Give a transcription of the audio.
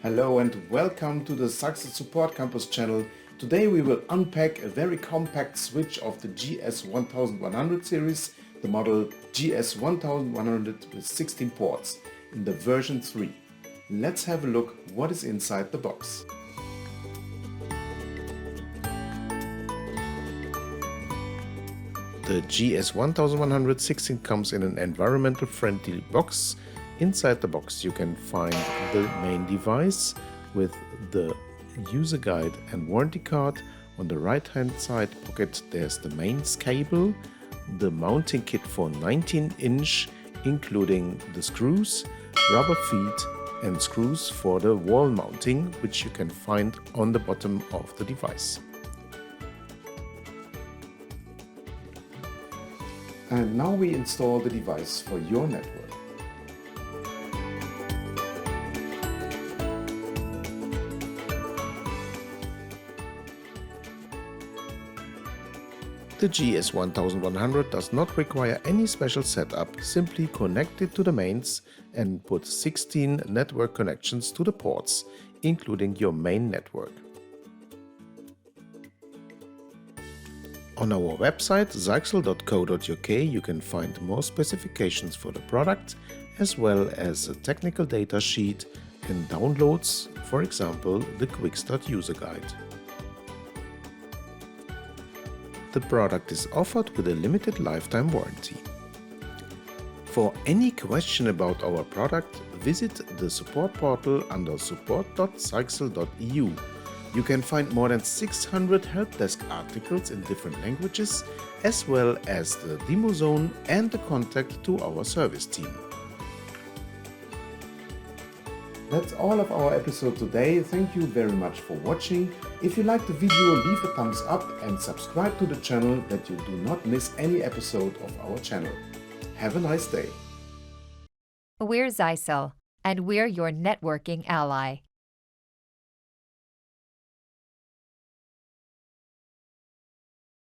Hello and welcome to the Zyxel Support Campus channel. Today we will unpack a very compact switch of the GS1100 series, the model GS1100 with 16 ports in the version 3. Let's have a look what is inside the box. The GS1100 comes in an environmental friendly box. Inside the box you can find the main device with the user guide and warranty card. On the right hand side pocket there's the mains cable, the mounting kit for 19-inch including the screws, rubber feet and screws for the wall mounting, which you can find on the bottom of the device. And now we install the device for your network. The GS1100 does not require any special setup, simply connect it to the mains and put 16 network connections to the ports, including your main network. On our website zyxel.co.uk you can find more specifications for the product, as well as a technical data sheet and downloads, for example the Quick Start user guide. The product is offered with a limited lifetime warranty. For any question about our product, visit the support portal under support.zyxel.eu. You can find more than 600 help desk articles in different languages, as well as the demo zone and the contact to our service team. That's all of our episode today. Thank you very much for watching. If you liked the video, leave a thumbs up and subscribe to the channel that you do not miss any episode of our channel. Have a nice day. We're Zyxel, and we're your networking ally.